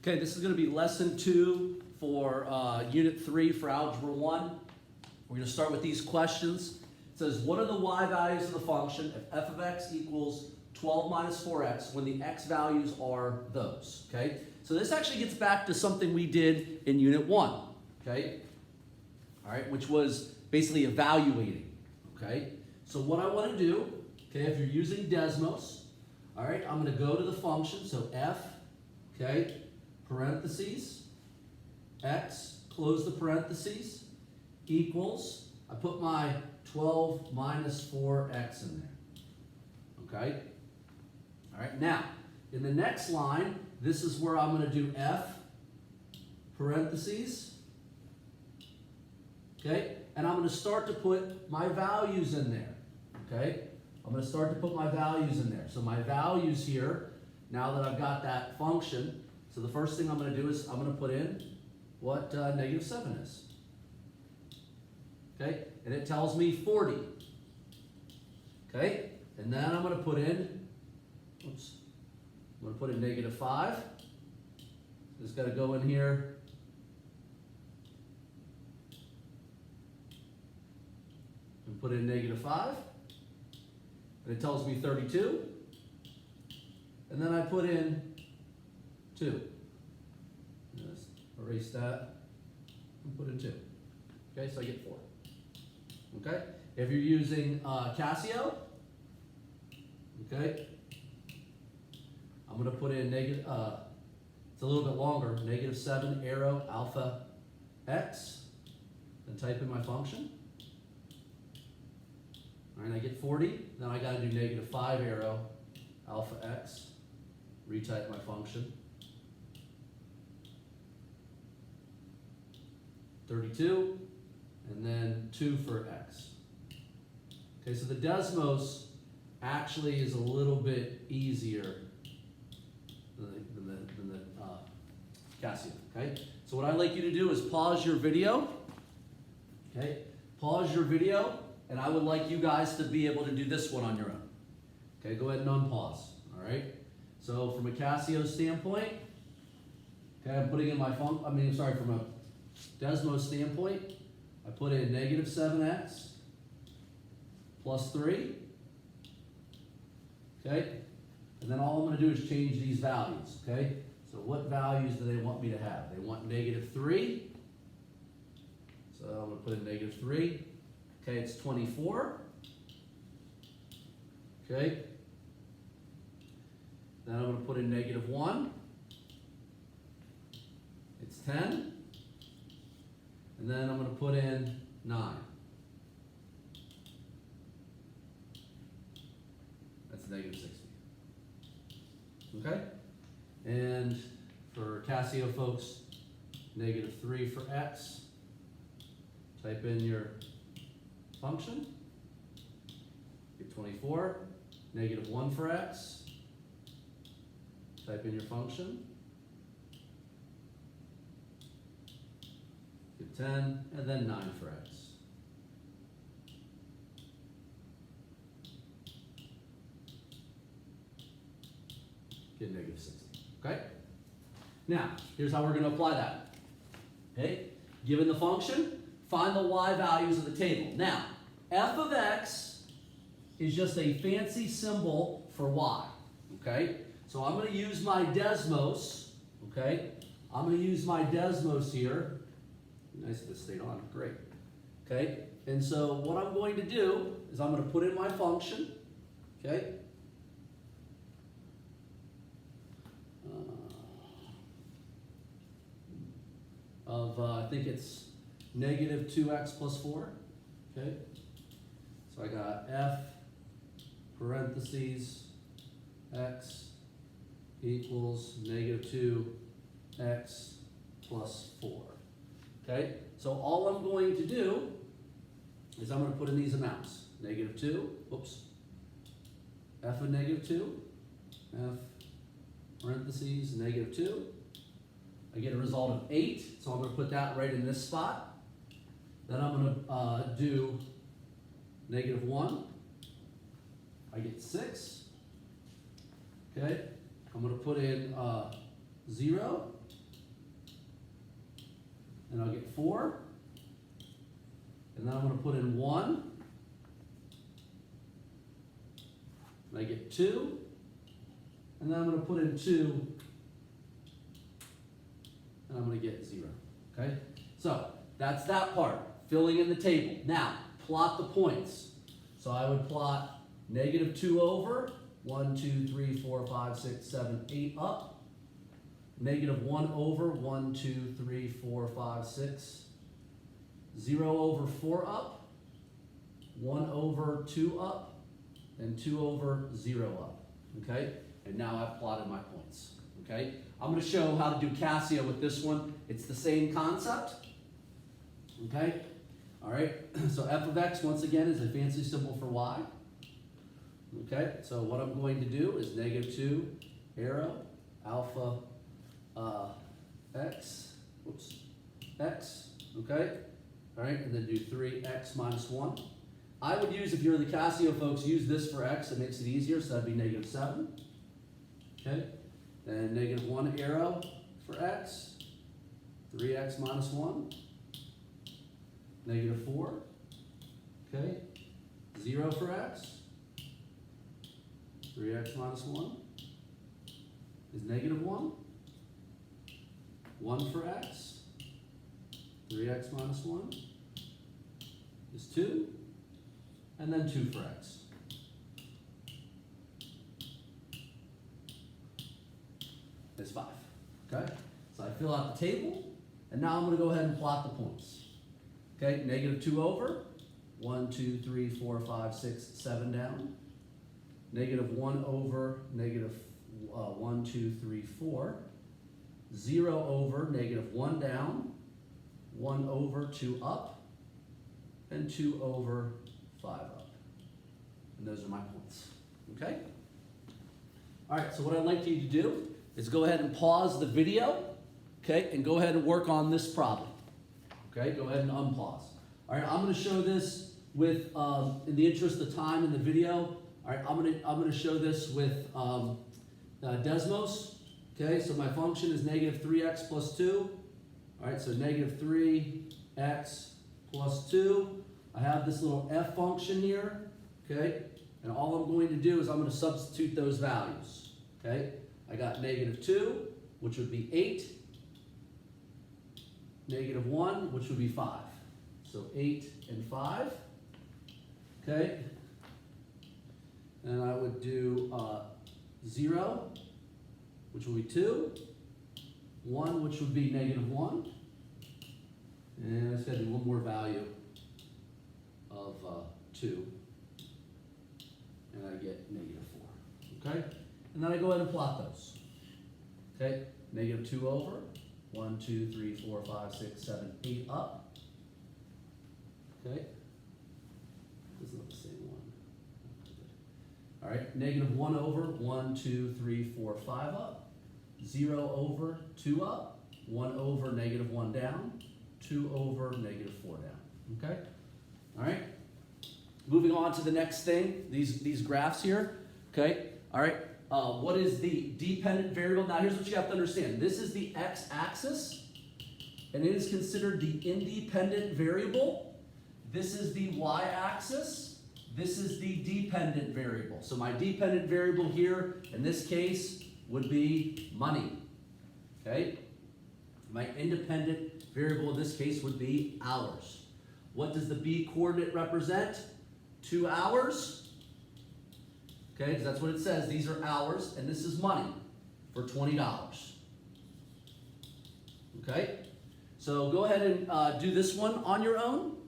Okay, this is going to be lesson 2 for unit 3 for algebra 1. We're going to start with these questions. It says, what are the y values of the function if f of x equals 12 minus 4x when the x values are those? Okay, so this actually gets back to something we did in unit 1. Okay, all right, which was basically evaluating. Okay, so what I want to do, okay, if you're using Desmos, all right, I'm going to go to the function, so f, okay, parentheses, x, close the parentheses, equals, I put my 12 minus 4x in there, okay? All right, now, in the next line, this is where I'm going to do f, parentheses, okay? And I'm going to start to put my values in there, okay? I'm going to start to put my values in there. So my values here, now that I've got that function, so the first thing I'm going to do is I'm going to put in what negative 7 is. Okay, and it tells me 40. Okay, and then I'm going to put in, oops, I'm going to put in negative 5. It's got to go in here. And put in negative 5. And it tells me 32. And then I put in 2. Just erase that and put in 2. Okay, so I get 4. Okay, if you're using Casio, okay, I'm going to put in negative, it's a little bit longer, negative 7 arrow alpha x, then type in my function. All right, I get 40, then I got to do negative 5 arrow alpha x, retype my function. 32, and then 2 for x. Okay, so the Desmos actually is a little bit easier than the Casio, okay? So what I'd like you to do is pause your video, okay? Pause your video, and I would like you guys to be able to do this one on your own. Okay, go ahead and unpause, all right? So from a Casio standpoint, okay, I'm putting in my from a Desmos standpoint, I put in negative 7x plus 3, okay? And then all I'm going to do is change these values, okay? So what values do they want me to have? They want negative 3, so I'm going to put in negative 3. Okay, it's 24, okay? Then I'm going to put in negative 1. It's 10. And then I'm going to put in 9. That's negative 60. Okay? And for Casio folks, negative 3 for x. Type in your function. Get 24. Negative 1 for x. Type in your function. Get 10, and then 9 for x. Get negative 60. Okay? Now, here's how we're going to apply that. Okay? Given the function, find the y values of the table. Now, f of x is just a fancy symbol for y. Okay? So I'm going to use my Desmos. Okay? I'm going to use my Desmos here. Nice if it stayed on. Great. Okay? And so what I'm going to do is I'm going to put in my function. Okay? I think it's negative 2x plus 4. Okay? So I got f parentheses x equals negative 2x plus 4. Okay? So all I'm going to do is I'm going to put in these amounts. Negative 2, oops, f of negative 2, f parentheses negative 2. I get a result of 8, so I'm going to put that right in this spot. Then I'm going to do negative 1. I get 6. Okay? I'm going to put in 0. and I'll get 4. And then I'm going to put in 1, and I get 2. And then I'm going to put in 2, and I'm going to get 0. Okay? So that's that part, filling in the table. Now, plot the points. So I would plot negative 2 over, 1, 2, 3, 4, 5, 6, 7, 8 up. Negative 1 over, 1, 2, 3, 4, 5, 6. 0 over 4 up. 1 over 2 up. And 2 over 0 up. Okay? And now I've plotted my points. Okay? I'm going to show how to do Casio with this one. It's the same concept. Okay? All right? So f of x, once again, is a fancy symbol for y. Okay? So what I'm going to do is negative 2, arrow, alpha x, whoops, x, okay? All right, and then do 3x minus 1. I would use, if you're the Casio folks, use this for x. It makes it easier, so that'd be negative 7. Okay? Then negative 1 arrow for x, 3x minus 1, negative 4, okay? 0 for x, 3x minus 1 is negative 1. 1 for x, 3x minus 1 is 2, and then 2 for x. Is 5, okay? So I fill out the table, and now I'm going to go ahead and plot the points. Okay, negative 2 over, 1, 2, 3, 4, 5, 6, 7 down. Negative 1 over, negative 1, 2, 3, 4. 0 over, negative 1 down, 1 over, 2 up, and 2 over, 5 up. And those are my points, okay? All right, so what I'd like you to do is go ahead and pause the video, okay, and go ahead and work on this problem. Okay, go ahead and unpause. All right, I'm going to show this with, in the interest of time in the video, all right, I'm going to show this with Desmos. Okay, so my function is negative 3x plus 2. All right, so negative 3x plus 2. I have this little f function here, okay? And all I'm going to do is I'm going to substitute those values, okay? I got negative 2, which would be 8. Negative 1, which would be 5. So 8 and 5, okay? And I would do 0, which will be 2, 1, which would be negative 1, and it's got to be one more value of 2, and I get negative 4, okay? And then I go ahead and plot those, okay? Negative 2 over, 1, 2, 3, 4, 5, 6, 7, 8 up, okay? This is not the same one. All right, negative 1 over, 1, 2, 3, 4, 5 up. 0 over, 2 up, 1 over, negative 1 down, 2 over, negative 4 down, okay? All right, moving on to the next thing, these graphs here, okay? All right, what is the dependent variable? Now here's what you have to understand. This is the x-axis, and it is considered the independent variable. This is the y-axis. This is the dependent variable. So my dependent variable here, in this case, would be money, okay? My independent variable in this case would be hours. What does the B coordinate represent? 2 hours, okay, because that's what it says. These are hours, and this is money for $20, okay? So go ahead and do this one on your own,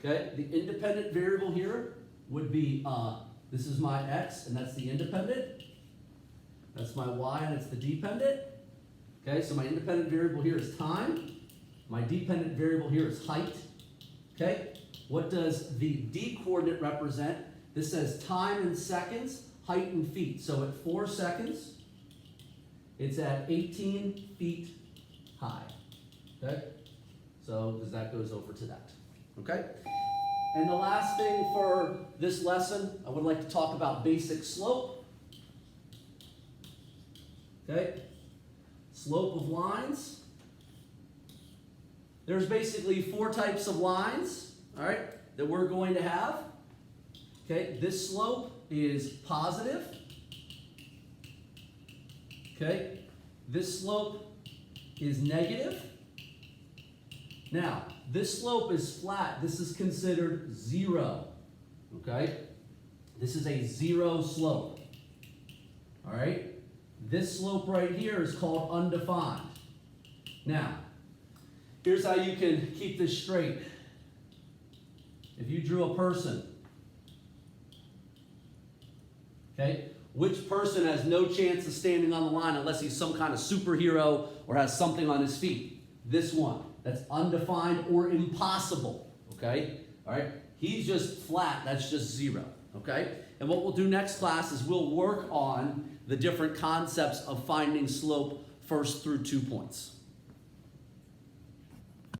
okay? The independent variable here would be this is my x, and that's the independent. That's my y, and it's the dependent. Okay, so my independent variable here is time. My dependent variable here is height. Okay, what does the d coordinate represent? This says time in seconds, height in feet. So at 4 seconds, it's at 18 feet high. Okay, so because that goes over to that. Okay. And the last thing for this lesson, I would like to talk about basic slope. Okay? Slope of lines there's basically four types of lines, all right, that we're going to have. Okay, this slope is positive. Okay, this slope is negative. Now, this slope is flat. This is considered zero. Okay, this is a zero slope. All right, this slope right here is called undefined. Now, here's how you can keep this straight. If you drew a person, okay, which person has no chance of standing on the line unless he's some kind of superhero or has something on his feet? This one. That's undefined or impossible, okay? All right, he's just flat, that's just zero, okay? And what we'll do next class is we'll work on the different concepts of finding slope first through 2 points.